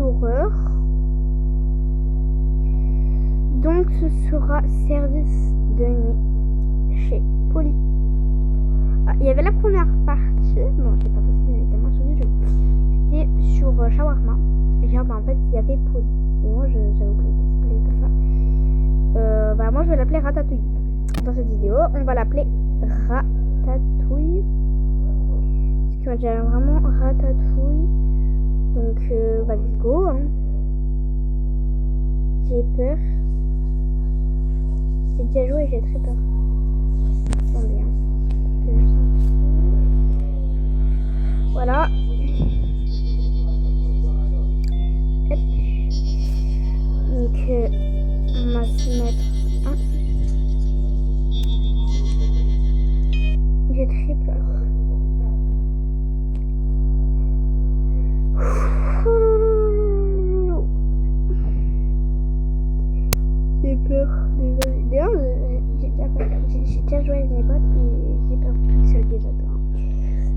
l'horreur. Donc ce sera service de nuit chez Polly. Ah, il y avait la première partie, bon c'est pas possible, elle était sur du jeu. C'était sur Shawarma. Et genre en fait il y avait Polly. Et moi j'avais oublié qu'elle s'appelait comme ça. Moi je vais l'appeler Ratatouille. Dans cette vidéo, on va l'appeler Ratatouille. Parce que j'aime vraiment Ratatouille. Donc let's go hein. J'ai peur. J'ai déjà joué et j'ai très peur. Attendez bien. Voilà. Hop. Donc on va se mettre un. J'ai très peur. J'ai peur. D'ailleurs, j'ai déjà joué avec mes potes et j'ai peur plus seul des autres.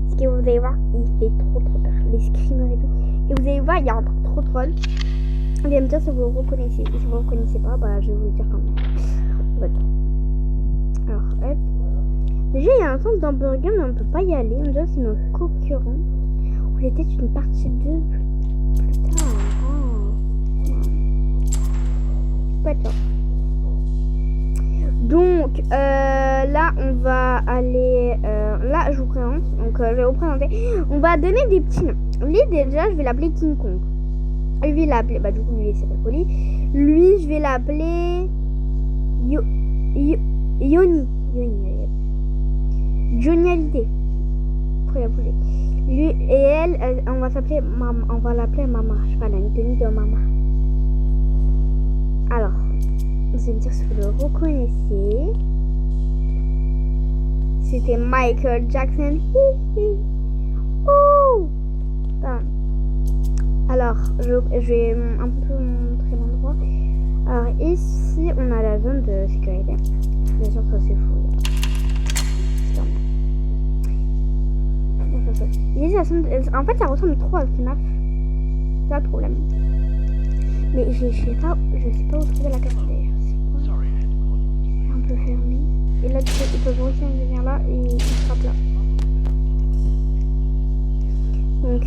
Parce que vous allez voir, il fait trop peur. Les screamers et tout. Et vous allez voir, il y a un truc trop drôle. Vous allez me dire si vous le reconnaissez. Et si vous ne le reconnaissez pas, je vais vous le dire quand même. Voilà. Alors, hop. Déjà, il y a un sens d'hamburger, mais on ne peut pas y aller. On dirait que c'est nos concurrents. Ou c'était une partie 2 plus tard. Pas de temps. Donc là on va aller là je vous présente, donc je vais vous présenter, on va donner des petits noms. Lui déjà je vais l'appeler King Kong, lui je vais l'appeler, du coup lui il s'appelle Polly, lui je vais l'appeler Yoni Johnny Hallyday, après la bouger. Lui et elle, on va l'appeler Mama, je sais pas, la tenue de Mama. Alors vous allez me dire si vous le reconnaissez. C'était Michael Jackson. Alors, je vais un peu montrer l'endroit. Alors, ici, on a la zone de sécurité. Bien sûr que c'est fou. En fait, ça ressemble trop à FNAF. C'est ça le problème. Mais je sais pas où trouver la carte d'ailleurs. Un peu fermé. Et là, ils peuvent aussi venir là et ils frappent là. Donc,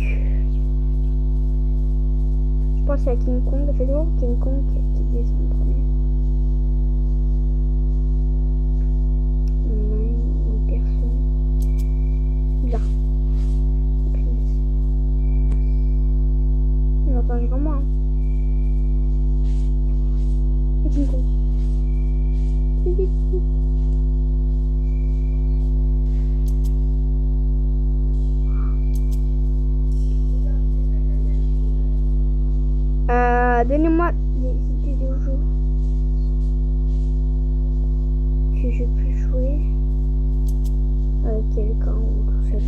je pense qu'il y a King Kong. C'est toujours King Kong qui descend en premier. Une personne. Là. Il va pas arriver en moi. Et King Kong. Donnez-moi des idées de jeu que je peux jouer avec quelqu'un ou tout seul.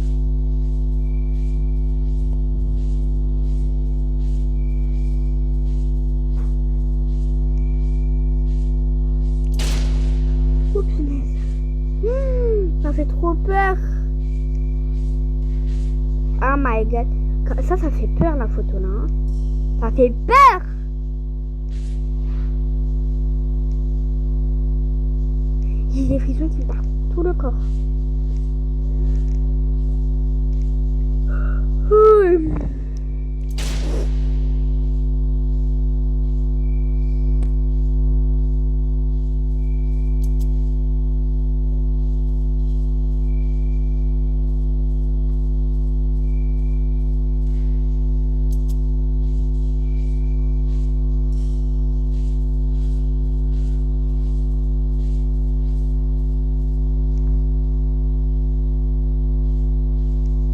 Oh punaise. Ça fait trop peur. Oh my god. Ça fait peur la photo là. Hein. Ça fait peur. J'ai des frissons qui me partent tout le corps.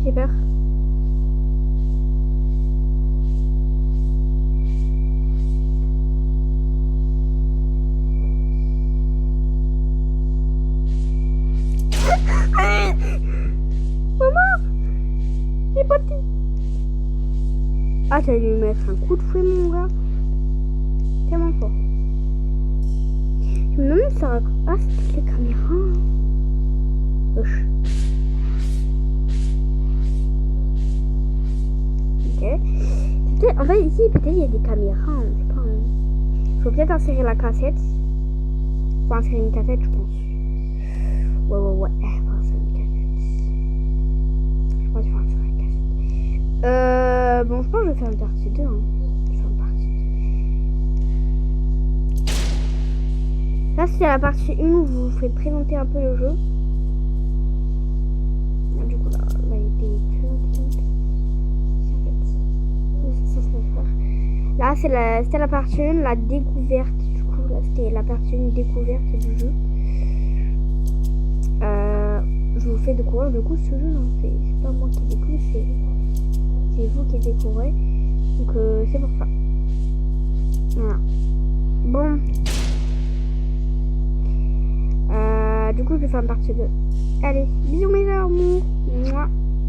J'ai peur. Maman, j'ai pas de... Ah, j'allais lui mettre un coup de fouet, mon gars. Tellement fort. Je me demande si ça... Ah, c'est les caméras. Wesh. Ok. En fait, ici, peut-être il y a des caméras, hein, je sais pas. Faut peut-être insérer la cassette. Faut insérer une cassette, je pense. Ouais. Faut insérer une cassette. Je crois qu'il faut insérer une cassette. Bon, je pense que je vais faire une partie 2. Hein. Je vais faire une partie 2. Ça, c'est la partie 1 où je vous fais présenter un peu le jeu. Du coup, là, il y a des ça se fait faire. Là, c'était la partie 1, la découverte. Du coup, là, c'était la partie 1 découverte du jeu. Je vous fais découvrir du coup ce jeu. Non, c'est pas moi qui découvre, c'est vous qui découvrez. Donc, c'est pour ça. Voilà. Bon. Du coup, je vais faire une partie 2. Allez, bisous mes amours. Mouah.